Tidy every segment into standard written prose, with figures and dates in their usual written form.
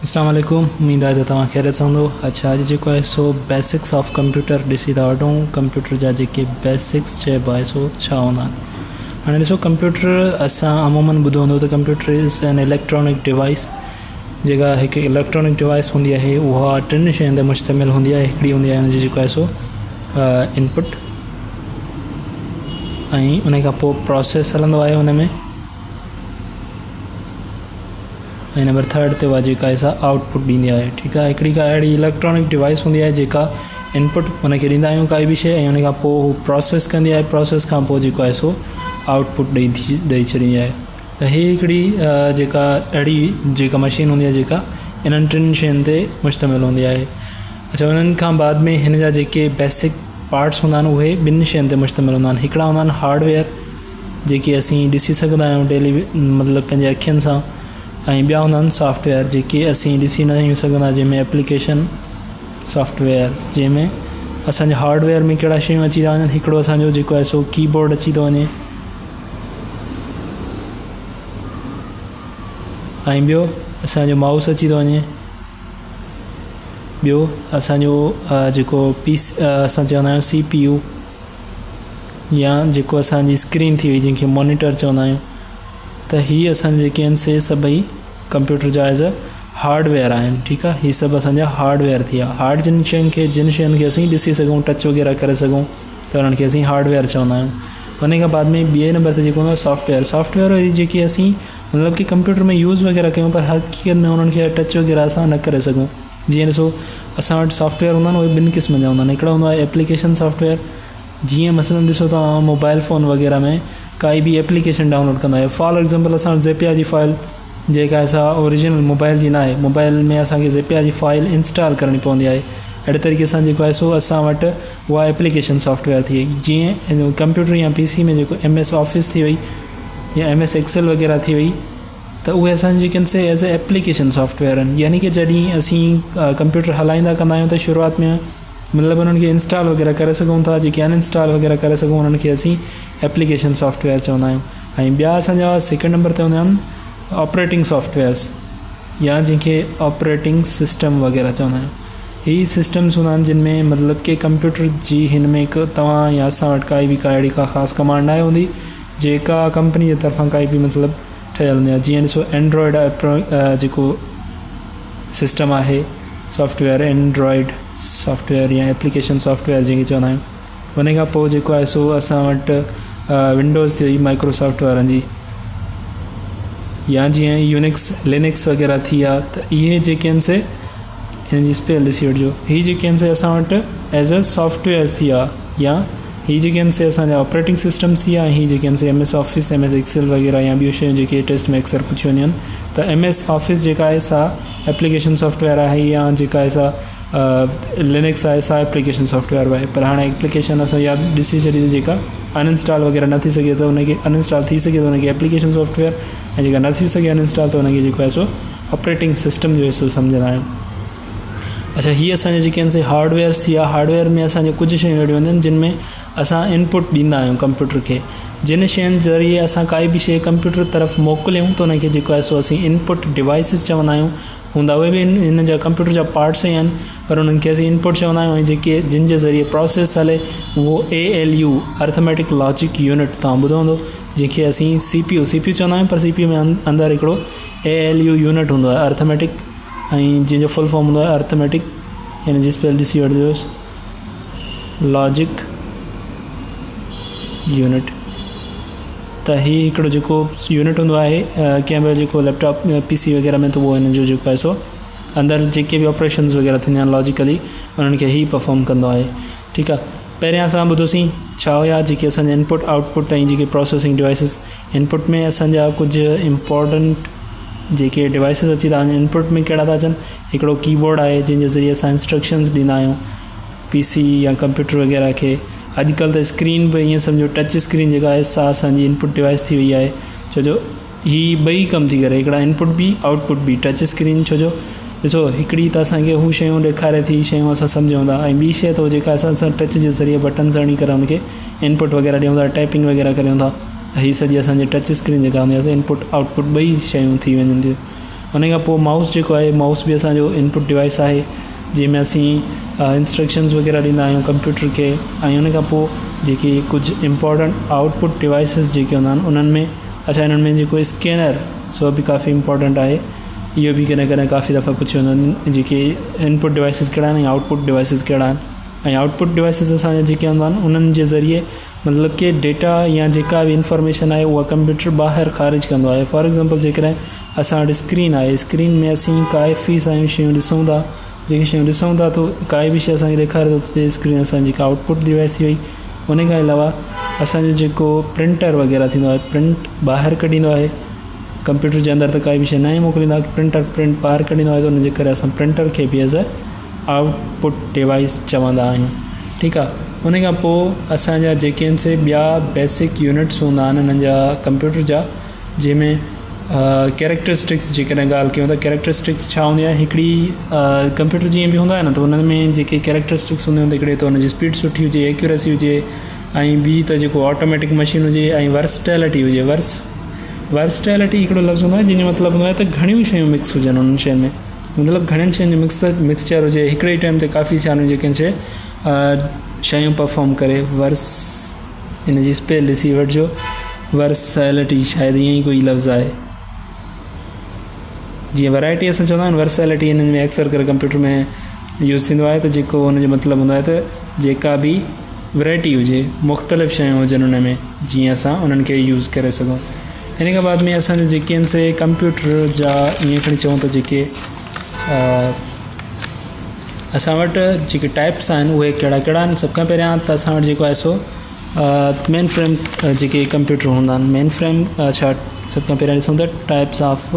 अस्सलाम वालेकुम। उम्मीद आहे त तव्हां ख़ैरियत सां हूंदो। अच्छा, अॼु जेको आहे सो बेसिक्स ऑफ कंप्यूटर ॾिसी था वठूं। कंप्यूटर जा जेके बेसिक्स चइबो आहे सो छा हूंदा आहिनि। हाणे ॾिसो, कंप्यूटर असां अमूमन ॿुधो हूंदो त computer is an electronic device. जेका हिकु इलेक्ट्रॉनिक डिवाइस हूंदी आहे उहा टिनि शयुनि ते मुश्तमिल हूंदी आहे। हिकिड़ी हूंदी आहे हुनजी जेको आहे सो इनपुट, ऐं उन खां पोइ प्रोसेस हलंदो आहे हुन में, ऐं नंबर थर्ड ते उहा जेका आहे सा आउटपुट ॾींदी आहे। ठीकु आहे, हिकिड़ी का अहिड़ी इलेक्ट्रॉनिक डिवाइस हूंदी आहे जेका इनपुट हुनखे ॾींदा आहियूं काई बि शइ, ऐं हुन खां पोइ हू प्रोसेस कंदी आहे। प्रोसेस खां पोइ जेको आहे सो आउटपुट ॾेई छॾींदी आहे। त हीअ हिकिड़ी जेका अहिड़ी जेका मशीन हूंदी आहे जेका इन्हनि टिनि शयुनि ते मुश्तमिल हूंदी आहे। अच्छा, उन्हनि खां बाद में हिन जा जेके बेसिक पार्ट्स हूंदा आहिनि उहे ॿिनि शयुनि ते मुश्तमिल हूंदा आहिनि। हिकिड़ा हूंदा आहिनि हार्डवेयर, जेके असीं ॾिसी सघंदा आहियूं डेली, मतिलबु पंहिंजे अखियुनि सां, ऐं ॿिया हूंदा आहिनि सॉफ्टवेयर जेके असीं ॾिसी न आहियूं सघंदा, जंहिंमें एप्लीकेशन सॉफ्टवेयर, जंहिंमें असांजे हार्डवेयर में कहिड़ा शयूं अची था वञनि। हिकिड़ो असांजो जेको आहे सो कीबोर्ड अची थो वञे, ऐं ॿियो असांजो माउस अची थो वञे, ॿियो असांजो जेको असां चवंदा आहियूं CPU, या जेको असांजी स्क्रीन थी वई जंहिंखे मॉनिटर चवंदा आहियूं। त हीअ असांजे जेके आहिनि से सभई कंप्यूटर जा एज़ अ हार्डवेयर आहिनि। ठीकु आहे, हीअ सभु असांजा हार्डवेयर थी विया। जिन शयुनि खे असीं ॾिसी सघूं, टच वग़ैरह करे सघूं, त उन्हनि खे असीं हार्डवेयर चवंदा आहियूं। उन खां बाद में ॿिए नंबर ते जेको हूंदो आहे सॉफ्टवेयर वरी जेके असीं मतिलबु कि कंप्यूटर में यूज़ वग़ैरह कयूं, पर हक़ीक़त में उन्हनि खे टच वग़ैरह असां न करे सघूं। जीअं ॾिसो, असां वटि सॉफ्टवेयर हूंदा आहिनि, उहे ॿिनि क़िस्म जा हूंदा आहिनि। हिकिड़ो हूंदो आहे एप्लीकेशन सॉफ्टवेयर। जीअं मसलन ॾिसो, तव्हां मोबाइल फ़ोन वग़ैरह में काई बि एप्लीकेशन डाउनलोड कंदा आहियो। फॉर एग्ज़ाम्पल, असां ज़ेपिया जी फाइल जेका असां ओरिजिनल मोबाइल जी न आहे, मोबाइल में असांखे ज़ेपिया जी फाइल इंस्टॉल करणी पवंदी आहे। अहिड़े तरीक़े सां जेको आहे सो असां वटि उहा एप्लीकेशन सॉफ्टवेयर थी वई। जीअं कंप्यूटर या PC में जेको MS ऑफिस थी वई या MS एक्सेल वग़ैरह थी वई, त उहे असांजी जेके आहिनि से एज़ ए एप्लीकेशन सॉफ्टवेयर आहिनि। यानी कि जॾहिं असीं कंप्यूटर हलाईंदा कंदा आहियूं त शुरूआति में मतिलबु उन्हनि खे इंस्टॉल वग़ैरह करे सघूं था, जेके अनइंस्टॉल वग़ैरह करे सघूं, उन्हनि खे असीं एप्लीकेशन सॉफ्टवेयर चवंदा आहियूं। ऐं ॿिया असांजा सेकेंड नंबर ते हूंदा आहिनि ऑपरेटिंग सॉफ्टवेयर्स, या जंहिंखे ऑपरेटिंग सिस्टम वग़ैरह चवंदा आहियूं। हीअ सिस्टम्स हूंदा आहिनि जिन में मतिलबु कि कंप्यूटर जी हिन में हिकु तव्हां या असां वटि काई बि अहिड़ी ख़ासि कमांड न हूंदी जेका कंपनी जे तरफ़ां काई बि मतिलबु ठहियलु हूंदी आहे। जीअं ॾिसो, एंड्रॉइड जेको सिस्टम आहे सॉफ्टवेयर, एंड्रॉइड सॉफ्टवेयर या एप्लीकेशन सॉफ्टवेयर जंहिंखे चवंदा आहियूं। उन खां पोइ जेको आहे सो असां वटि विंडोज़ थी वई माइक्रोसॉफ्ट वारनि जी, या जीअं यूनिक्स लिनक्स वग़ैरह थी विया। त इहे जेके आहिनि से हिन जी स्पेल ॾिसी वठिजो। हीअ जेके आहिनि से असां वटि एज़ अ सॉफ्टवेयर्स थी विया, या हीअ जेके आहिनि से असांजा ऑपरेटिंग सिस्टम्स थी विया। हीअ जेके आहिनि से MS ऑफिस, MS एक्सेल वग़ैरह, या ॿियूं शयूं जेके टेस्ट में अक्सर पुछी वेंदियूं आहिनि। त MS ऑफिस जेका आहे सा एप्लीकेशन सॉफ्टवेयर आहे, या जेका आहे सा लिनक्स आहे सा एप्लीकेशन सॉफ्टवेयर आहे। पर हाणे एप्लीकेशन असां यादि ॾिसी छॾी, जेका अनइंस्टॉल वग़ैरह न थी सघे त उनखे अनइंस्टॉल थी सघे त उनखे एप्लीकेशन सॉफ्टवेयर, ऐं जेका न थी सघे अनइंस्टॉल त उनखे जेको आहे सो ऑपरेटिंग सिस्टम जो हिसो सम्झंदा आहियूं। अच्छा, हीअ असांजे जेके आहिनि से हार्डवेयर्स थी विया। हार्डवेयर में असांजे कुझु शयूं अहिड़ियूं हूंदियूं आहिनि जिन में असां इनपुट ॾींदा आहियूं कंप्यूटर खे। जिन शयुनि ज़रिए असां काई बि शइ कंप्यूटर तरफ़ मोकिलियूं त उनखे जेको आहे सो असीं इनपुट डिवाइसिस चवंदा आहियूं। हूंदा उहे बि हिन जा कंप्यूटर जा पार्ट्स ई आहिनि, पर उन्हनि खे असीं इनपुट चवंदा आहियूं। ऐं जेके जिन जे ज़रिए प्रोसेस हले उहो ALU अर्थमेटिक लॉजिक यूनिट तव्हां ॿुधो हूंदो, जंहिंखे असीं CPU चवंदा आहियूं, पर CPU में अंदरि हिकिड़ो ALU यूनिट हूंदो आहे, अर्थमेटिक, ऐं जंहिंजो फुल फॉर्म हूंदो आहे अर्थमेटिक, हिन जी स्पेल ॾिसी वठिजोसि, लॉजिक यूनिट। त हीअ हिकिड़ो जेको यूनिट हूंदो आहे कंहिं महिल जेको लैपटॉप PC वग़ैरह में, त उहो हिन जो जेको आहे सो अंदरि जेके बि ऑपरेशन्स वग़ैरह थींदा आहिनि लॉजिकली, उन्हनि खे ई परफॉर्म कंदो आहे। ठीकु आहे, पहिरियां असां ॿुधोसीं छा हुया जेके असांजा इनपुट आउटपुट ऐं जेके प्रोसेसिंग डिवाइसिस। इनपुट में असांजा कुझु इम्पॉर्टेंट जेके डिवाइसिस अची था वञनि। इनपुट में कहिड़ा था अचनि, हिकिड़ो कीबोर्ड आहे जंहिंजे ज़रिए असां इंस्ट्रक्शन्स ॾींदा आहियूं PC या कंप्यूटर वग़ैरह खे। अॼुकल्ह त स्क्रीन बि ईअं सम्झो टच स्क्रीन जेका आहे सा असांजी इनपुट डिवाइस थी वई आहे, छो जो हीअ ॿई कमु थी करे, हिकिड़ा इनपुट बि आउटपुट बि। टच स्क्रीन छो जो ॾिसो, हिकिड़ी त असांखे हू शयूं ॾेखारे थी, शयूं असां सम्झूं था, ऐं ॿी शइ त जेका असां टच जे ज़रिए बटन्स हणी करे हुनखे इनपुट वग़ैरह ॾियूं था, टाइपिंग वग़ैरह करियूं था। हीअ सॼी असांजी टच स्क्रीन जेका हूंदी आहे इनपुट आउटपुट ॿई शयूं थी वञनि थियूं। उन खां पोइ माउस जेको आहे, माउस बि असांजो इनपुट डिवाइस आहे जंहिंमें असीं इंस्ट्रक्शन्स वग़ैरह ॾींदा आहियूं कंप्यूटर खे। ऐं उन खां पोइ जेके कुझु इम्पॉर्टेंट आउटपुट डिवाइसिस जेके हूंदा आहिनि उन्हनि में, अच्छा इन्हनि में जेको स्कैनर सो बि काफ़ी इम्पॉर्टेंट आहे। इहो बि कॾहिं कॾहिं काफ़ी दफ़ा पुछियो वेंदो आहिनि जेके इनपुट डिवाइसिस कहिड़ा आहिनि ऐं आउटपुट डिवाइसिस कहिड़ा आहिनि। ऐं आउटपुट डिवाइसिस असांजा जेके हूंदा आहिनि उन्हनि जे ज़रिए मतिलबु कि डेटा या जेका बि इंफॉर्मेशन आहे उहा कंप्यूटर ॿाहिरि ख़ारिज कंदो आहे। फॉर एग्ज़ाम्पल जेकॾहिं असां वटि स्क्रीन आहे, स्क्रीन में असीं काफ़ी सारियूं शयूं ॾिसूं था, जेके शयूं ॾिसूं था तो काई बि शइ असांखे ॾेखारे थो त स्क्रीन असांजी जेका आउटपुट डिवाइस थी वई। उन खां अलावा असांजो जेको प्रिंटर वग़ैरह थींदो आहे, प्रिंट ॿाहिरि कढींदो आहे कंप्यूटर जे अंदरि, त काई बि शइ न मोकिलींदा, प्रिंटर प्रिंट ॿाहिरि कढींदो आहे, त उनजे करे असां प्रिंटर खे बि एज़ अ आउटपुट डिवाइस चवंदा आहियूं। ठीकु आहे। उन खां पोइ असांजा जेके आहिनि से ॿिया बेसिक यूनिट्स हूंदा आहिनि हिननि जा कंप्यूटर जा, जंहिंमें कैरेक्टरिस्टिक्स जेकॾहिं ॻाल्हि कयूं त कैरेक्टरिस्टिक्स छा हूंदी आहे। हिकिड़ी कंप्यूटर जीअं बि हूंदा आहिनि न, त हुन में जेके कैरेक्टरिस्टिक्स हूंदियूं आहिनि, हिकिड़े त हुनजी स्पीड सुठी हुजे, एक्यूरेसी हुजे, ऐं ॿी त जेको ऑटोमेटिक मशीन हुजे, ऐं वर्सटैलिटी हुजे। वर्सटैलिटी हिकिड़ो लफ़्ज़ हूंदो आहे जंहिंजो मतिलबु हूंदो आहे त घणियूं शयूं मिक्स हुजनि उन्हनि शयुनि में, मतिलबु घणनि शयुनि जो मिक्सचर हुजे, हिकिड़े टाइम ते काफ़ी सारियूं जेके आहिनि शयूं परफॉर्म करे। हिन जी स्पेल ॾिसी वठिजो, वर्सैलिटी शायदि ईअं ई कोई लफ़्ज़ आहे। जीअं वैरायटी असां चवंदा आहियूं, वर्सैलिटी हिन में अक्सर करे कंप्यूटर में यूज़ थींदो आहे, त जेको हुनजो मतिलबु हूंदो आहे त जेका बि वैरायटी हुजे, मुख़्तलिफ़ शयूं हुजनि हुन में, जीअं असां उन्हनि खे यूज़ करे सघूं। हिन खां बाद में असांजे जेके आहिनि से कंप्यूटर जा ईअं खणी चऊं त जेके असां वटि जेके टाइप्स आहिनि उहे कहिड़ा कहिड़ा आहिनि। सभ खां पहिरियां त असां वटि जेको आहे सो मेन फ्रेम जेके कंप्यूटर हूंदा आहिनि, मेन फ्रेम छा, सभ खां पहिरियां ॾिसूं त टाइप्स ऑफ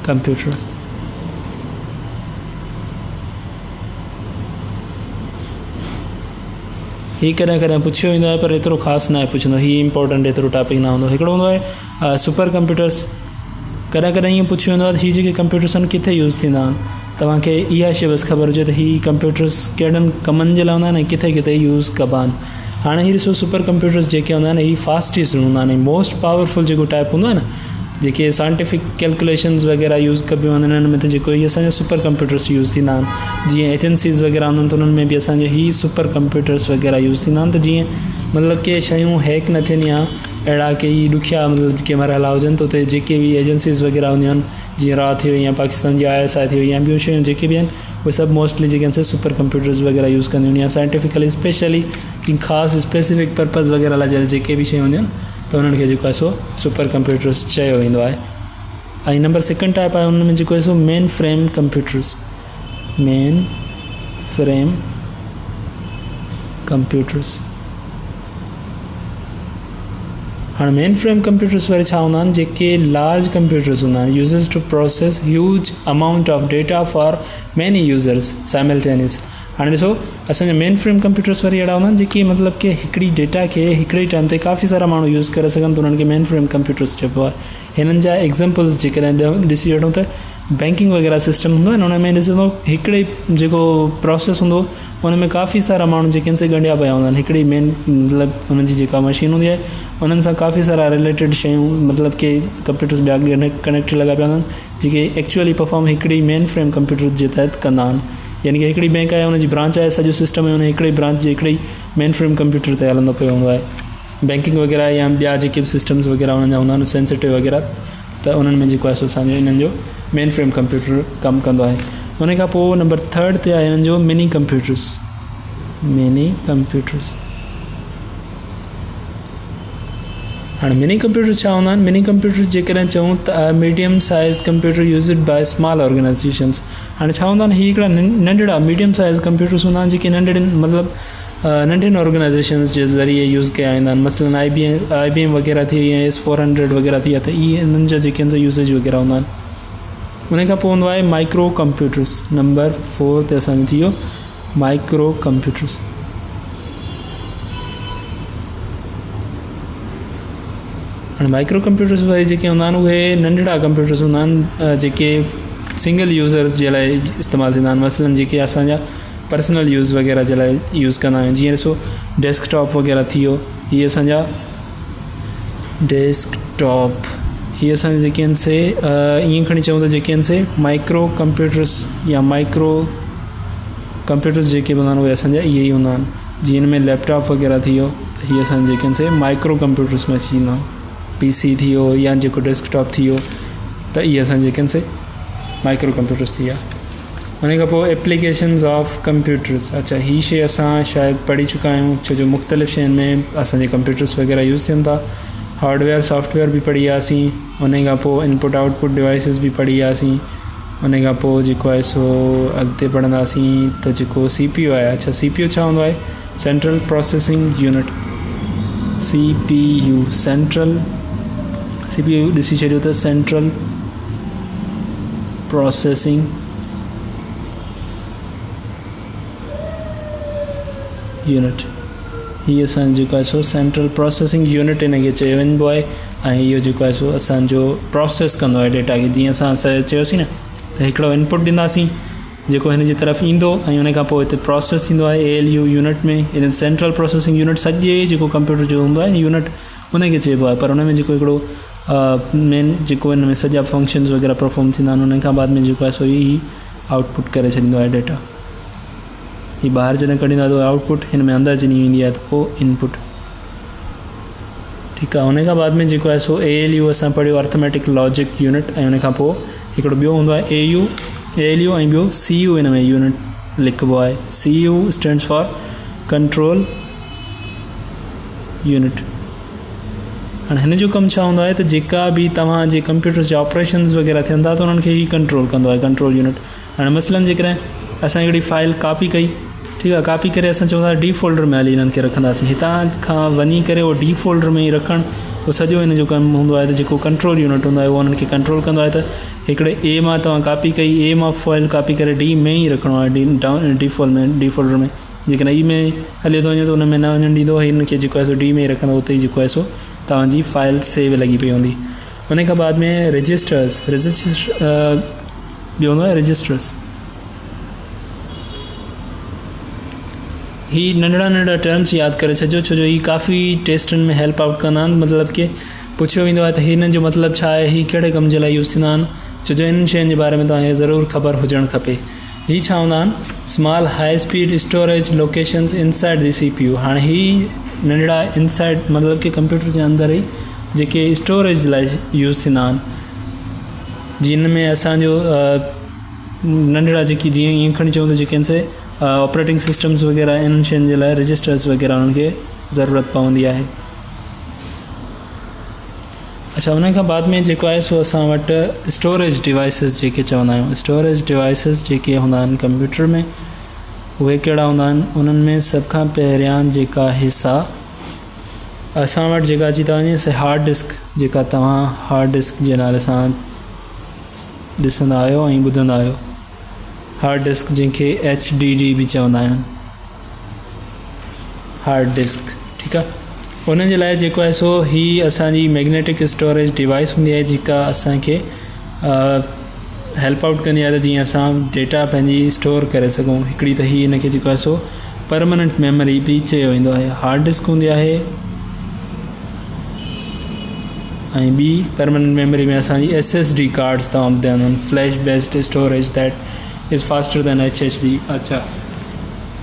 कंप्यूटर। हीअ कॾहिं कॾहिं पुछियो वेंदो आहे, पर एतिरो ख़ासि न आहे पुछंदो, हीअ इंपॉर्टेंट एतिरो टॉपिक न हूंदो। हिकिड़ो हूंदो आहे सुपर कंप्यूटर्स। कॾहिं कॾहिं ईअं पुछियो वेंदो आहे त हीअ जेके कंप्यूटर्स आहिनि किथे यूज़ थींदा आहिनि। तव्हांखे इहा शइ बसि ख़बर हुजे त हीअ कंप्यूटर्स कहिड़नि कमनि जे लाइ हूंदा आहिनि ऐं किथे किथे यूज़ कबा आहिनि। हाणे हीअ ॾिसो, सुपर कंप्यूटर्स जेके हूंदा आहिनि हीअ फास्टेस्ट हूंदा आहिनि, मोस्ट पावरफुल जेको टाइप हूंदो आहे न, जेके साइंटिफिक कैलकुलेशन्स वग़ैरह यूज़ कबियूं आहिनि हिननि में, त जेको इहे असांजा सुपर कंप्यूटर्स यूज़ थींदा आहिनि। जीअं एजेंसीज़ वग़ैरह हूंदा आहिनि त उन्हनि में बि असांजे हीअ सुपर कंप्यूटर्स वग़ैरह यूज़ थींदा आहिनि, त जीअं मतिलबु के शयूं हैक न थियनि या अहिड़ा कई ॾुखिया मतिलबु के मरहला हुजनि, त उते जेके बि एजेंसीज़ वग़ैरह हूंदियूं आहिनि, जीअं रॉ थी वई या पाकिस्तान जी ISI थी वई या ॿियूं शयूं जेके बि आहिनि, उहे सभु मोस्टली जेके आहिनि सुपर कंप्यूटर्स वग़ैरह यूज़ कंदियूं आहिनि, या साइंटिफिकली स्पेशली कंहिं ख़ासि स्पेसिफिक पर्पज़ वग़ैरह लाइ जेके बि शयूं हूंदियूं आहिनि, त उन्हनि खे जेको आहे सो सुपर कंप्यूटर्स चयो वेंदो आहे। ऐं नंबर सेकेंड टाइप आहे, उन में जेको आहे सो mainframe computers. Mainframe computers. हाणे मेन फ्रेम कंप्यूटर्स वरी छा हूंदा आहिनि, जेके लार्ज कंप्यूटर्स हूंदा आहिनि, users to process huge amount of data for many users simultaneous. हाणे ॾिसो, असांजा मेन फ्रेम कंप्यूटर्स वरी अहिड़ा हूंदा आहिनि जेके मतिलबु कि हिकिड़ी डेटा खे हिकिड़े टाइम ते काफ़ी सारा माण्हू यूज़ करे सघनि, त उन्हनि खे मेन फ्रेम कंप्यूटर्स चइबो आहे। हिननि जा एग्ज़ाम्पल्स जेकॾहिं ॾिसी वठूं त बैंकिंग वग़ैरह सिस्टम हूंदो आहे न, हुन में ॾिसंदो हिकिड़े जेको प्रोसेस हूंदो उन में काफ़ी सारा माण्हू जेके आहिनि से ॻंढिया पिया हूंदा आहिनि। हिकिड़ी मेन मतिलबु हुननि जी जेका मशीन हूंदी आहे उन्हनि सां काफ़ी सारा रिलेटेड शयूं मतिलबु कि कंप्यूटर्स ॿिया कनेक्ट लॻा पिया हूंदा आहिनि, जेके एक्चुअली परफॉर्म हिकिड़ी मेन फ्रेम कंप्यूटर जे तहत कंदा आहिनि। यानी कि हिकिड़ी बैंक आहे, हुनजी ब्रांच आहे, सॼो सिस्टम आहे हुन हिकिड़ी ब्रांच जे हिकिड़ी मेन फ्रेम कंप्यूटर ते हलंदो पियो हूंदो आहे। बैंकिंग वग़ैरह या ॿिया जेके बि सिस्टम्स वग़ैरह हुननि जा हूंदा आहिनि सेंसिटिव वग़ैरह, त उन्हनि में जेको आहे सो असांजो हिननि जो मेन फ्रेम कंप्यूटर कमु कंदो आहे। उन खां पोइ नंबर थर्ड ते आहे हिननि जो मिनी कंप्यूटर्स। Mini computers. हाणे मिनी कंप्यूटर छा हूंदा आहिनि? मिनी कंप्यूटर जेकॾहिं चऊं त medium size computer used by small organisations. हाणे छा हूंदा आहिनि, हीअ हिकिड़ा नंढड़ा मीडियम साइज़ कंप्यूटर्स हूंदा आहिनि जेके नंढियुनि ऑर्गेनाइजेशन्स जे ज़रिए यूज़ कया वेंदा आहिनि। मसलन IBM वग़ैरह थी या S400 वग़ैरह थी, त इहे हिननि जा जेके आहिनि यूसेज वग़ैरह हूंदा आहिनि। उन खां पोइ हूंदो आहे माइक्रो कंप्यूटर्स। नंबर 4 ते असांजो थी वियो माइक्रो कंप्यूटर्स। हाणे माइक्रो कंप्यूटर्स वरी जेके हूंदा आहिनि उहे नंढड़ा कंप्यूटर्स हूंदा आहिनि जेके सिंगल यूज़र्स जे लाइ इस्तेमालु थींदा आहिनि। मसलन जेके असांजा पर्सनल यूज़ वग़ैरह जे लाइ यूज़ कंदा आहियूं, जीअं ॾिसो डेस्कटॉप वग़ैरह थी वियो, हीअ असांजा डेस्कटॉप, ही असांजे जेके आहिनि से ईअं खणी चऊं त जेके आहिनि से माइक्रो कंप्यूटर्स या माइक्रो कंप्यूटर्स जेके हूंदा आहिनि उहे असांजा इहे ई हूंदा आहिनि। जीअं हिन में लैपटॉप वग़ैरह थी वियो त हीअ असांजे जेके आहिनि से माइक्रो कंप्यूटर्स में अची वेंदा आहिनि। PC थी वियो या जेको डेस्कटॉप थी वियो त इहे असांजे जेके आहिनि से माइक्रो कंप्यूटर्स थी विया। उन खां पोइ एप्लीकेशन्स ऑफ कंप्यूटर्स। अच्छा, हीअ शइ असां शायदि पढ़ी चुका आहियूं छो जो मुख़्तलिफ़ शयुनि में असांजे कंप्यूटर्स वग़ैरह यूज़ थियनि था। हार्डवेयर सॉफ्टवेयर बि पढ़ी वियासीं। उन खां पोइ इनपुट आउटपुट डिवाइसिस बि पढ़ी वियासीं। उन खां पोइ जेको आहे सो अॻिते पढ़ंदासीं त जेको CPU आहे। अच्छा, CPU छा हूंदो आहे? Central processing unit, CPU। CPU ॾिसी छॾियो त सेंट्रल प्रोसेसिंग यूनिट। हीअ असांजो जेको आहे सो सेंट्रल प्रोसेसिंग यूनिट हिनखे चयो वञिबो आहे। ऐं इहो जेको आहे सो असांजो प्रोसेस कंदो आहे डेटा खे। जीअं असां चयोसीं न त हिकिड़ो इनपुट ॾींदासीं जेको हिन जी तरफ़ ईंदो ऐं उन खां पोइ हिते प्रोसेस थींदो आहे ALU यूनिट में। हिन सेंट्रल प्रोसेसिंग यूनिट सॼे जेको कंप्यूटर जो हूंदो आहे यूनिट उनखे चइबो आहे। पर उन में जेको हिकिड़ो मेन जेको हिन में सॼा फंक्शन्स वग़ैरह परफॉर्म थींदा आहिनि उन खां बाद में जेको आहे सो ई आउटपुट करे छॾींदो आहे डेटा। ही ॿाहिरि जॾहिं कढींदो आहे त आउटपुट हिन में अंदरि ॾिनी वेंदी आहे त पोइ इनपुट। ठीकु आहे। उन खां बाद में जेको आहे सो ALU असां पढ़ियो अर्थमेटिक लॉजिक यूनिट। ऐं उन खां पोइ हिकिड़ो ॿियो हूंदो आहे ALU ऐं ॿियो CU हिन में यूनिट लिखिबो आहे। CU stands for control unit. हाणे हिन जो कमु छा हूंदो आहे त जेका बि तव्हांजे कंप्यूटर जा ऑपरेशन्स वग़ैरह थियनि था त उन्हनि खे ई कंट्रोल कंदो आहे कंट्रोल यूनिट। हाणे मसइलनि जेकॾहिं असां हिकिड़ी फाइल कॉपी कई, ठीकु आहे, कॉपी करे असां चऊं था D फोल्डर में हली हिननि खे रखंदासीं। हितां खां वञी करे उहो D फोल्डर में ई रखणु उहो सॼो हिन जो कमु हूंदो आहे। त जेको कंट्रोल यूनिट हूंदो आहे उहो हुननि खे कंट्रोल कंदो आहे। त हिकिड़े A मां तव्हां कॉपी कई, A मां फाइल कॉपी करे D में ई रखिणो आहे, D फोल्डर में। जेकॾहिं E में हले थो वञे त उन में न वञणु ॾींदो, हिन खे जेको आहे सो D में ई रखंदो, उते ई जेको आहे सो तव्हांजी फाइल सेव लॻी पई हूंदी। उन खां बाद में रजिस्टर्स ॿियो हूंदो आहे रजिस्टर्स। ही नंढड़ा टर्म्स यादि करे छॾिजो छो जो ही काफ़ी टेस्टनि में हेल्प आउट कंदा आहिनि। मतिलबु कि पुछियो वेंदो आहे त हिन जो मतिलबु छा आहे, ही कहिड़े कम जे लाइ यूज़ थींदा आहिनि, छो जो इन शयुनि जे बारे में तव्हांखे ज़रूरु ख़बर हुजणु खपे। ही छा हूंदा आहिनि? Small high speed storage locations inside the CPU। हाणे ही नंढड़ा इनसाइड मतिलबु कि कंप्यूटर जे अंदरि ई जेके स्टोरेज लाइ यूज़ थींदा आहिनि, जिन में असांजो नंढड़ा जेकी जीअं ईअं खणी चऊं त जेके आहिनि से ऑपरेटिंग सिस्टम्स वग़ैरह इन्हनि शयुनि जे लाइ रजिस्टर्स वग़ैरह उन्हनि खे ज़रूरत पवंदी आहे। अच्छा, उन खां बाद में जेको आहे सो असां वटि स्टोरेज डिवाइसिस जेके चवंदा आहियूं। स्टोरेज डिवाइसिस जेके हूंदा आहिनि कंप्यूटर में उहे कहिड़ा हूंदा आहिनि? उन्हनि में सभ खां पहिरियां जेका हिसा असां वटि जेका अची था वञे से हार्ड डिस्क, जेका तव्हां हार्ड डिस्क जे नाले सां ॾिसंदा आहियो ऐं ॿुधंदा आहियो। हार्ड डिस्क जंहिंखे HDD बि चवंदा आहिनि, हार्ड डिस्क। ठीकु आहे। उन जे लाइ जेको आहे सो ही असांजी मैग्नेटिक स्टोरेज डिवाइस हूंदी आहे जेका असांखे हेल्प आउट कंदी आहे त जीअं असां डेटा पंहिंजी स्टोर करे सघूं। हिकिड़ी त ही हिनखे जेको आहे सो परमानेंट मेमोरी बि चयो वेंदो आहे। हार्ड डिस्क हूंदी आहे ऐं ॿी परमानेंट मेमोरी में असांजी SSD कार्ड्स तव्हां ॿुधा आहिनि, flash based storage that is faster than HDD। अच्छा,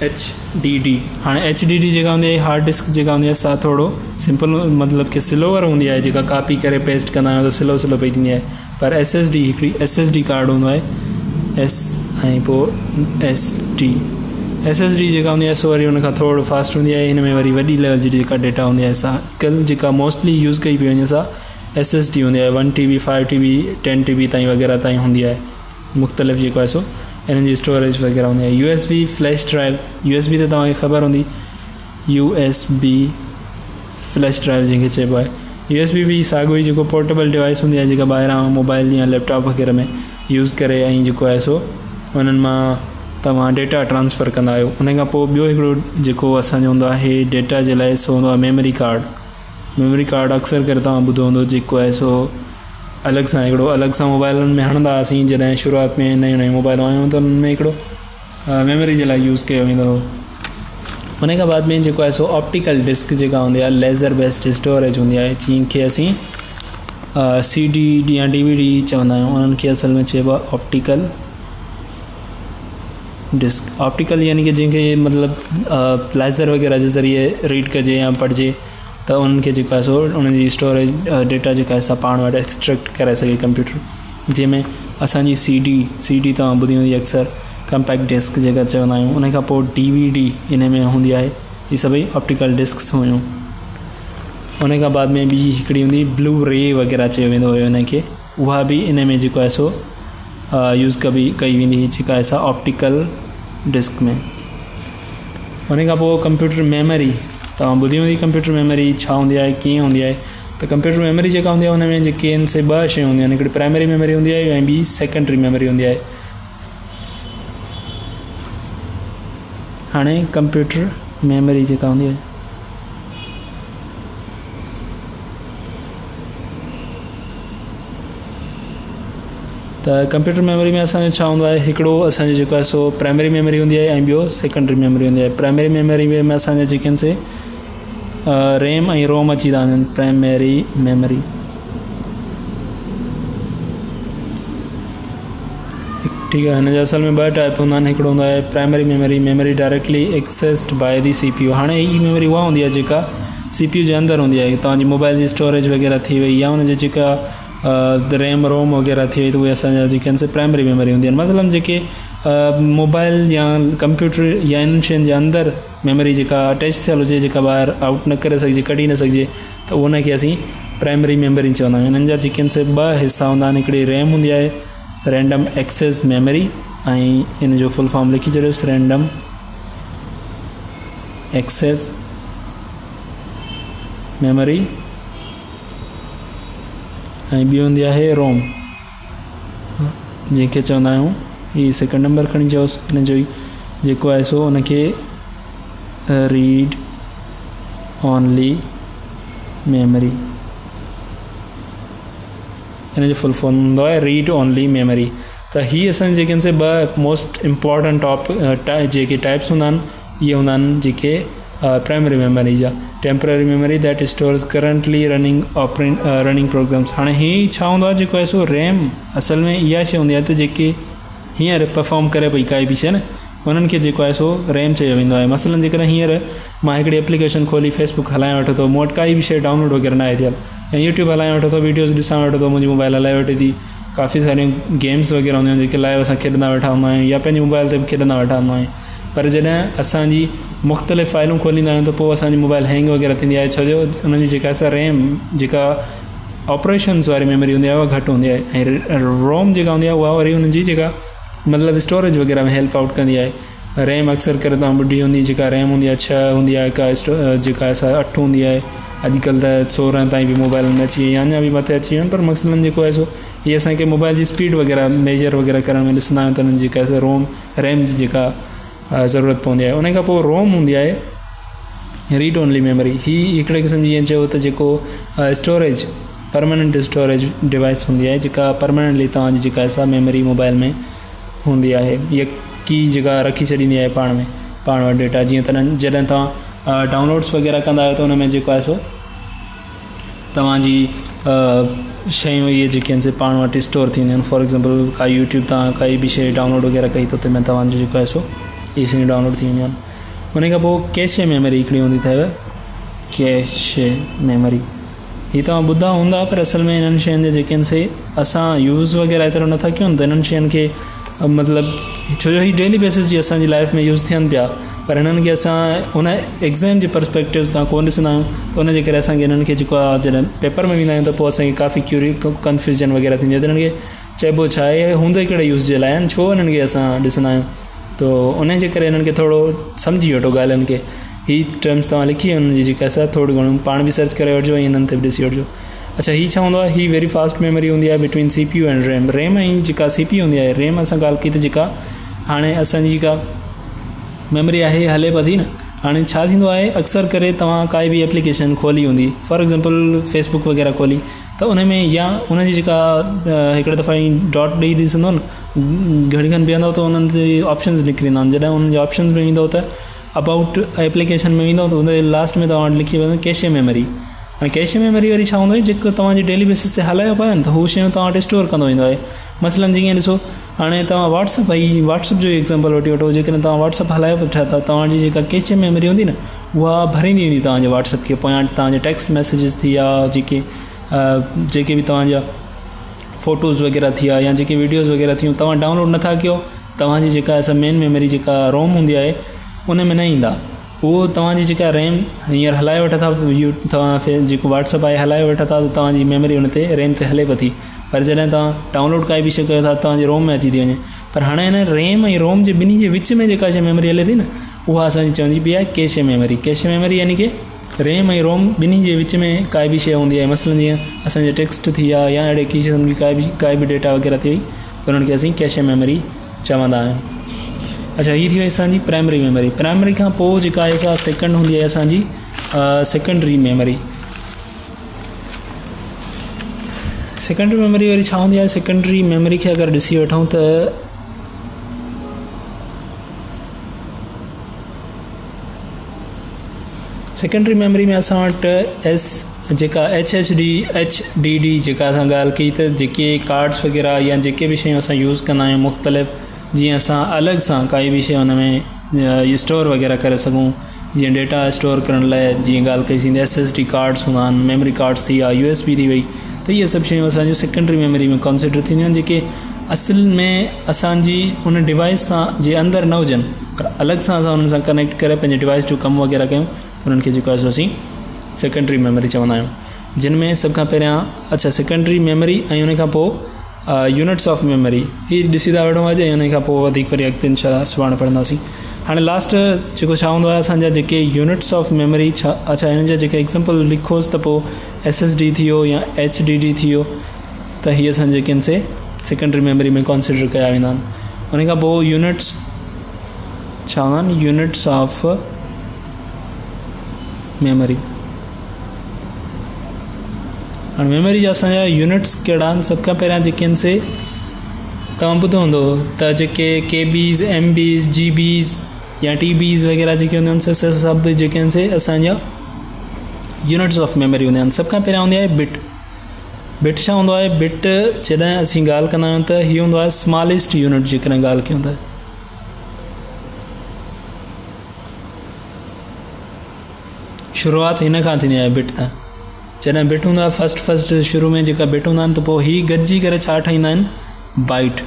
HDD। हाणे HDD जेका हूंदी आहे हार्ड डिस्क जेका हूंदी आहे सा थोरो सिंपल मतिलबु कि स्लोअर हूंदी आहे, जेका कॉपी करे पेस्ट कंदा आहियूं त स्लो पई थींदी आहे। पर SSD हिकिड़ी SSD कार्ड हूंदो आहे, S ऐं पोइ SD। SSD जेका हूंदी आहे सो वरी हुन खां थोरो फास्ट हूंदी आहे। हिन में वरी वॾी लेवल जी जेका डेटा हूंदी आहे सा अॼुकल्ह जेका मोस्टली यूज़ कई पई वञे सा SSD हूंदी आहे। 1 TB 5 TB 10 TB ताईं वग़ैरह ताईं हूंदी आहे। मुख़्तलिफ़ जेको आहे सो हिननि जी स्टोरेज वग़ैरह हूंदी आहे। USB फ्लैश ड्राइव, USB त तव्हांखे ख़बर हूंदी, USB फ्लैश ड्राइव जंहिंखे चइबो आहे। USB बि साॻियो ई जेको पोर्टेबल डिवाइस हूंदी आहे जेका ॿाहिरां मोबाइल या लैपटॉप वग़ैरह में यूज़ करे ऐं जेको आहे सो उन्हनि मां तव्हां डेटा ट्रांसफ़र कंदा आहियो। उन खां पोइ ॿियो हिकिड़ो जेको असांजो हूंदो आहे डेटा जे लाइ सो हूंदो आहे मेमोरी कार्ड। मेमोरी कार्ड अक्सर करे तव्हां ॿुधो हूंदो, जेको आहे सो अलॻि सां मोबाइलनि में हणंदा हुआसीं जॾहिं शुरूआति में नयूं मोबाइल आयूं त उनमें हिकिड़ो मेमोरी जे लाइ यूज़ कयो वेंदो हो। उन खां बाद में जेको आहे सो ऑप्टिकल डिस्क जेका हूंदी आहे लेज़र बेस्ड स्टोरेज हूंदी आहे, जंहिंखे असीं CD या DVD चवंदा आहियूं, उन्हनि खे असल में चइबो आहे ऑप्टिकल डिस्क। ऑप्टिकल यानी कि जंहिंखे मतिलबु लेज़र वग़ैरह जे ज़रिए रीड कजे या पढ़िजे, त उन्हनि खे जेको आहे सो उन्हनि जी स्टोरेज डेटा जेका आहे पाण वटि एक्सट्रैक्ट करे सघे कंप्यूटर, जंहिंमें असांजी CD तव्हां ॿुधी हूंदी अक्सर, कम्पैक्ट डिस्क जेका चवंदा आहियूं, उन खां पोइ DVD इन में हूंदी आहे। हीअ सभई ऑप्टिकल डिस्क्स हुयूं। उन खां बाद में ॿी हिकिड़ी हूंदी ब्लू रे वग़ैरह चयो वेंदो हुयो इनखे, उहा बि इन में जेको आहे सो यूज़ कई वेंदी हुई, जेका आहे ऑप्टिकल डिस्क में। उन खां पोइ कंप्यूटर मेमोरी तव्हां ॿुधी हूंदी, कंप्यूटर मेमोरी छा हूंदी आहे, कीअं हूंदी आहे। त कंप्यूटर मेमोरी जेका हूंदी आहे, हुन में जेके आहिनि से ॿ शयूं हूंदियूं आहिनि, हिकिड़ी प्राइमरी मेमोरी हूंदी आहे ऐं ॿी सेकेंडरी मेमोरी हूंदी आहे। हाणे कंप्यूटर मेमोरी जेका हूंदी आहे, त कंप्यूटर मेमोरी में असांजो छा हूंदो आहे, हिकिड़ो असांजो जेको आहे सो प्राइमरी मेमोरी हूंदी आहे ऐं ॿियो सेकेंडरी मेमोरी हूंदी आहे। प्राइमरी मेमोरी में असांजा जेके आहिनि से रैम ऐं रोम अची था वञनि। प्राइमरी मेमोरी ठीकु आहे, हिन जा असल में ॿ टाइप हूंदा आहिनि। हिकिड़ो हूंदो आहे primary memory directly accessed by the CPU। हाणे हीअ मेमोरी उहा हूंदी आहे जेका CPU जे अंदरि हूंदी आहे, तव्हांजी मोबाइल जी स्टोरेज वग़ैरह थी वई या हुनजी जेका रैम रोम वग़ैरह थी वई, त उहे असांजा जेके आहिनि से प्राइमरी मेमोरी हूंदी आहिनि। मतिलबु जेके मोबाइल या कंप्यूटर या इन शयुनि जे अंदरि मेमोरी जेका अटैच थियल हुजे, जेका ॿाहिरि आउट न करे सघिजे, कढी न सघिजे, त उनखे असीं प्राइमरी मेमोरी चवंदा आहियूं। हिननि जा जेके आहिनि से ॿ हिसा हूंदा आहिनि, हिकिड़ी रैम हूंदी आहे रैंडम एक्सेस मेमोरी, ऐं इन जो फुल फॉर्म लिखी छॾियोसि रैंडम एक्सेस मेमोरी, ऐं ॿी हूंदी आहे रोम, जंहिंखे चवंदा आहियूं, हीअ सेकेंड नंबर खणी चयोसि, हिन जो ई जेको आहे सो उनखे रीड ओनली मेमोरी, हिन जो फुल फॉर्म हूंदो आहे रीड ओनली मेमोरी। त हीअ असांजे जेके आहिनि से ॿ मोस्ट इम्पॉर्टेंट जेके टाइप्स हूंदा आहिनि, इहे हूंदा आहिनि जेके प्राइमरी मेमोरी जा। Temporary memory that stores currently running programs. हाणे हीअ छा हूंदो आहे, जेको आहे सो रैम असल में इहा शइ हूंदी आहे त जेके हींअर परफॉर्म करे पई काई बि शइ न, उन्हनि खे जेको आहे सो रैम चयो वेंदो आहे। मसलन जेकॾहिं हींअर मां हिकिड़ी एप्लीकेशन खोली फेसबुक हलाए वठो थो, मूं वटि काई बि शइ डाउनलोड वग़ैरह न आहे थियल, ऐं यूट्यूब हलाए वठो थो, वीडियोज़ ॾिसां वेठो थो, मुंहिंजी मोबाइल हलाए वठे थी, काफ़ी सारियूं गेम्स वग़ैरह हूंदियूं आहिनि जेके लाइव असां खेॾंदा वेठा हूंदा आहियूं या पंहिंजी मोबाइल ते बि खेॾंदा वेठा हूंदा आहियूं। पर जॾहिं असांजी मुख़्तलिफ़ फाइलूं खोलींदा आहियूं त पोइ असांजी मोबाइल हैंग वग़ैरह थींदी आहे, छो जो उनजी जेका असां रैम जेका ऑपरेशन्स वारी मेमोरी हूंदी आहे उहा घटि हूंदी आहे, ऐं रोम जेका हूंदी आहे उहा वरी हुनजी जेका मतिलबु स्टोरेज वग़ैरह में हेल्प आउट कंदी आहे। रैम अक्सर करे तव्हां ॿुधी हूंदी, जेका रैम हूंदी आहे 6 हूंदी आहे, जेका असां 8 हूंदी आहे, अॼुकल्ह त 16 ताईं बि मोबाइल में अची वई, अञा बि मथे अची वियूं आहिनि। पर मक़सदनि जेको आहे सो हीअ असांखे मोबाइल जी स्पीड वग़ैरह मेजर वग़ैरह करण में ॾिसंदा आहियूं त हुननि जेका आहे रैम जी जेका ज़रूरत पवंदी आहे। उन खां पोइ रोम हूंदी आहे रीड ओनली मेमोरी। हीअ हिकिड़े क़िस्म जी ईअं चयो त जेको स्टोरेज परमानेंट स्टोरेज डिवाइस हूंदी आहे, जेका परमानेंटली तव्हांजी जेका आहे मेमोरी मोबाइल में हूंदी आहे, इहा की जेका रखी छॾींदी आहे पाण वटि डेटा। जीअं त जॾहिं तव्हां डाउनलोड्स वग़ैरह कंदा आहियो त हुन में जेको आहे सो तव्हांजी शयूं इहे जेके आहिनि से पाण वटि स्टोर थींदियूं आहिनि। फॉर एग्ज़ाम्पल का यूट्यूब तव्हां काई बि शइ डाउनलोड वग़ैरह कई त तंहिंमें तव्हांजो जेको आहे सो इहे शयूं डाउनलोड थी वेंदियूं आहिनि। उन खां पोइ कैशे मेमोरी हिकिड़ी हूंदी अथव, कैशे मेमोरी। हीअ तव्हां ॿुधा हूंदा, पर असल में इन्हनि शयुनि जा जेके आहिनि से असां यूज़ वग़ैरह एतिरो नथा कयूं, त इन्हनि शयुनि खे मतिलबु छो जो हीअ डेली बेसिस जी असांजी लाइफ में यूज़ थियनि पिया, पर हिननि खे असां हुन एग्ज़ाम जे पर्सपेक्टिव्स खां कोन ॾिसंदा आहियूं, त हुनजे करे असांखे हिननि खे जेको आहे जॾहिं पेपर में वेंदा आहियूं त पोइ असांखे काफ़ी कंफ्यूजन वग़ैरह थींदी आहे, त हिननि खे चइबो छा आहे, हूंदे कहिड़े यूज़ जे लाइ आहिनि, छो हिननि खे असां ॾिसंदा आहियूं। त उन जे करे हिननि खे थोरो सम्झी वठो ॻाल्हियुनि खे। हीअ टर्म्स तव्हां लिखी हुनजी जेका असां थोरी घणो पाण बि सर्च करे वठिजो ऐं हिननि ते बि ॾिसी वठिजो। अच्छा, हीअ छा हूंदो आहे, हीअ वेरी फास्ट मेमोरी हूंदी आहे बिटवीन CPU एंड रैम ऐं जेका CPU हूंदी आहे, रैम असां ॻाल्हि कई त जेका हाणे असांजी जेका मेमोरी आहे हले पई थी न। हाणे छा थींदो आहे, अक्सर करे तव्हां काई बि एप्लीकेशन खोली हूंदी, फॉर एग्ज़ाम्पल फेसबुक वग़ैरह खोली, त उन में या उनजी जेका हिकिड़े दफ़ा ई डॉट ॾेई ॾिसंदो न, घणी खनि बीहंदो त उन्हनि ते ऑप्शन्स निकिरींदा आहिनि। जॾहिं उन्हनि जे ऑप्शन्स में ईंदो त अबाउट एप्लीकेशन में ईंदो त हुन लास्ट में तव्हां वटि लिखी वेंदो कैशे मेमोरी, हाणे कैश मेमरी वरी छा हूंदो आहे, जेको तव्हांजे डेली बेसिस ते हलायो पिया आहिनि त हू शयूं तव्हां वटि स्टोर कंदो वेंदो आहे। मसलन जीअं ॾिसो हाणे तव्हां व्हाट्सअप जो एग्ज़ाम्पल वठी वठो। जेकॾहिं तव्हां व्हाट्सअप हलायो वेठा था, तव्हांजी जेका कैश मेमरी हूंदी न उहा भरींदी वेंदी तव्हांजे व्हाट्सअप खे। पोयां तव्हांजे टेक्स्ट मैसेजिस थी या जेके बि तव्हांजा फ़ोटोज़ वग़ैरह थी या जेके वीडियोज़ वग़ैरह थियूं तव्हां डाउनलोड नथा कयो, तव्हांजी जेका असां मेन मेमरी जेका रोम हूंदी आहे उन में न ईंदा। उहो तव्हांजी जेका रैम हींअर हलाए वेठा था, तव्हां जेको व्हाट्सअप आहे हलाए वेठा था, त तव्हांजी मेमरी हुन ते रैम ते हले पई थी। पर जॾहिं तव्हां डाउनलोड काई बि शइ कयो था तव्हांजे रोम में अची थी वञे। पर हाणे हिन रैम ऐं रोम जे ॿिन्ही जे विच में जेका शइ मेमरी हले थी न उहा असांजी चवंदी बि आहे कैश मेमरी। कैश मेमरी यानी कि रैम ऐं रोम ॿिन्ही जे विच में काई बि शइ हूंदी आहे। मसलन जीअं असांजे टेक्स्ट थी या अहिड़े क़िस्म जी काई बि डेटा वग़ैरह थी वई त उन्हनि खे असीं कैश मेमरी चवंदा आहियूं। अच्छा, हीअ थी वई असांजी प्राइमरी मेमरी। प्राइमरी खां पोइ जेका आहे सा सेकेंड हूंदी आहे असांजी सेकेंडरी मेमरी। सेकेंडरी मेमरी वरी छा हूंदी आहे? सेकेंडरी मेमरी खे अगरि ॾिसी वठूं त सेकेंडरी मेमरी में असां वटि जेका HDD जेका असां ॻाल्हि कई त जेके कार्ड्स वग़ैरह या जेके बि शयूं असां यूज़ कंदा आहियूं मुख़्तलिफ़, जीअं असां अलॻि सां काई बि शइ हुन में स्टोर वग़ैरह करे सघूं, जीअं डेटा स्टोर करण लाइ जीअं ॻाल्हि कई थींदी SSD कार्ड्स हूंदा आहिनि, मेमरी कार्ड्स थी या USB थी वई, त इहे सभु शयूं असांजूं सेकेंडरी मेमरी में कॉन्सिडर थींदियूं आहिनि, जेके असल में असांजी उन डिवाइस सां जे अंदरि न हुजनि पर अलॻि सां असां उन्हनि सां कनेक्ट करे पंहिंजे डिवाइस जो कमु वग़ैरह कयूं, उन्हनि खे जेको आहे असीं सेकेंडरी मेमरी चवंदा आहियूं। जिन में सभ खां पहिरियां सेकेंडरी मेमरी ऐं उन खां पोइ यूनिट्स ऑफ मेमरी हीअ ॾिसी था वठूं अॼु, ऐं उन खां पोइ वधीक वरी अॻिते इंशाअल्लाह सुभाणे पढ़ंदासीं। हाणे लास्ट जेको छा हूंदो आहे असांजा जेके यूनिट्स ऑफ मेमरी अच्छा हिन जा जेके एग्ज़ाम्पल लिखोसि त पोइ SSD थी वियो या HDD थी वियो, त हीअ असां जेके आहिनि से सेकेंडरी मेमरी में कॉन्सिडर कया वेंदा आहिनि। उन खां पोइ यूनिट्स छा हूंदा आहिनि? Units of memory. हाणे मेमरी जा असांजा यूनिट्स कहिड़ा आहिनि? सभ खां पहिरियां जेके आहिनि से तव्हां ॿुधो हूंदो त जेके KBs, MBs, GBs या TBs वग़ैरह जेके हूंदा आहिनि से सभु जेके आहिनि से असांजा यूनिट्स ऑफ मेमरी हूंदा आहिनि। सभ खां पहिरियां हूंदी आहे बिट। बिट छा हूंदो आहे? बिट जॾहिं असीं ॻाल्हि कंदा आहियूं त हीअ हूंदो आहे स्मॉलेस्ट यूनिट। जेकॾहिं ॻाल्हि कयूं त शुरूआति हिन खां थींदी आहे बिट तां। जॾहिं बिट हूंदो आहे फस्ट शुरू में जेका बिट हूंदा आहिनि त पोइ हीअ गॾिजी करे छा ठाहींदा आहिनि? बाइट।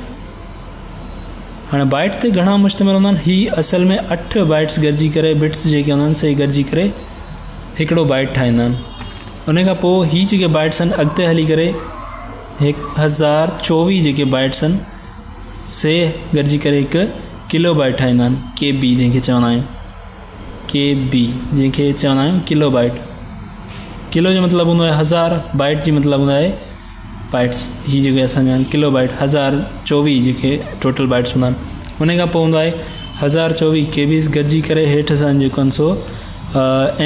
हाणे बाइट ते घणा मुश्तमिल हूंदा आहिनि? हीअ असल में 8 बाइट्स गॾिजी करे बिट्स जेके हूंदा आहिनि से गॾिजी करे हिकिड़ो बाइट ठाहींदा आहिनि। उन खां पोइ हीअ जेके बाइट्स आहिनि अॻिते हली करे 1024 जेके बाइट्स आहिनि से गॾिजी करे हिकु किलो बाइट ठाहींदा आहिनि। KB जंहिंखे चवंदा आहियूं, KB जंहिंखे चवंदा आहियूं किलो बाइट। किलो जो मतिलबु हूंदो आहे 1000, बाइट जी मतिलबु हूंदो आहे बाइट्स। हीअ जेके असांजा आहिनि किलो बाइट 1024 जेके टोटल बाइट्स हूंदा आहिनि। उन खां पोइ हूंदो आहे 1024 KBs गॾिजी करे हेठि असां जेको आहिनि सो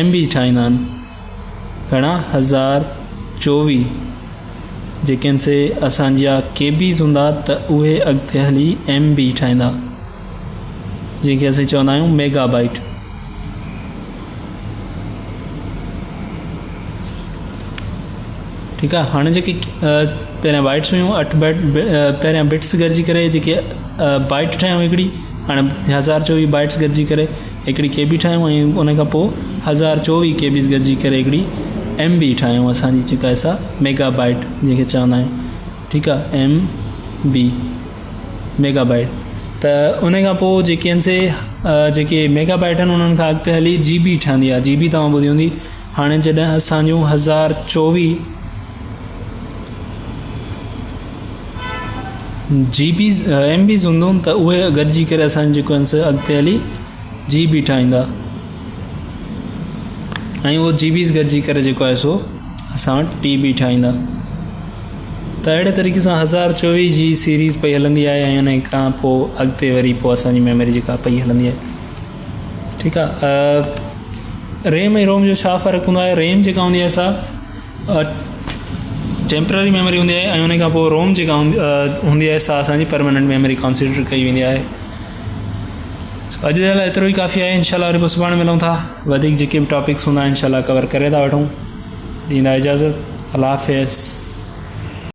MB ठाहींदा आहिनि। घणा? 1024 जेके आहिनि से असांजा KBs हूंदा त उहे अॻिते हली MB ठाहींदा, जंहिंखे असीं चवंदा आहियूं मेगा बाइट। ठीकु आहे। हाणे जेके पहिरियां बाइट्स हुयूं 8 बाइट पहिरियां बिट्स गॾिजी करे जेके बाइट ठाहियूं हिकिड़ी, हाणे 1024 बाइट्स गॾिजी करे हिकिड़ी KB ठाहियूं, ऐं उन खां पोइ 1024 KBs गॾिजी करे हिकिड़ी MB ठाहियूं असांजी जेका असां मेगा बाइट जंहिंखे चवंदा आहियूं। ठीकु आहे, MB मेगा बाइट। त उन खां पोइ जेके आहिनि से जेके मेगा बाइट आहिनि उन्हनि खां अॻिते हली GB ठहंदी आहे। GB तव्हां ॿुधी हूंदी। हाणे जॾहिं असांजूं 1024 GBs MBs हूंदो त उहे गॾिजी करे असांजो जेको आहिनि से अॻिते हली GB ठाहींदा, ऐं उहो GBs गॾिजी करे जेको आहे सो असां TB ठाहींदा। त अहिड़े तरीक़े सां 1024 जी सीरीज़ पई हलंदी आहे, ऐं उन खां पोइ अॻिते वरी पोइ असांजी मेमरी जेका पई हलंदी आहे। ठीकु आहे। रैम ऐं रोम जो छा फ़र्क़ु हूंदो आहे? रैम जेका हूंदी आहे सा टेम्पररी मेमरी हूंदी आहे, ऐं उन खां पोइ रोम जेका हूंदी आहे सा असांजी परमानेंट मेमरी कॉन्सिडर कई वेंदी आहे। अॼु जे लाइ एतिरो ई काफ़ी आहे। इंशाल्लाह वरी पोइ सुभाणे मिलूं था। वधीक जेके बि टॉपिक्स हूंदा इनशाल्लाह कवर करे था वठूं। ॾींदा इजाज़त। अल्लाह हाफ़िज़।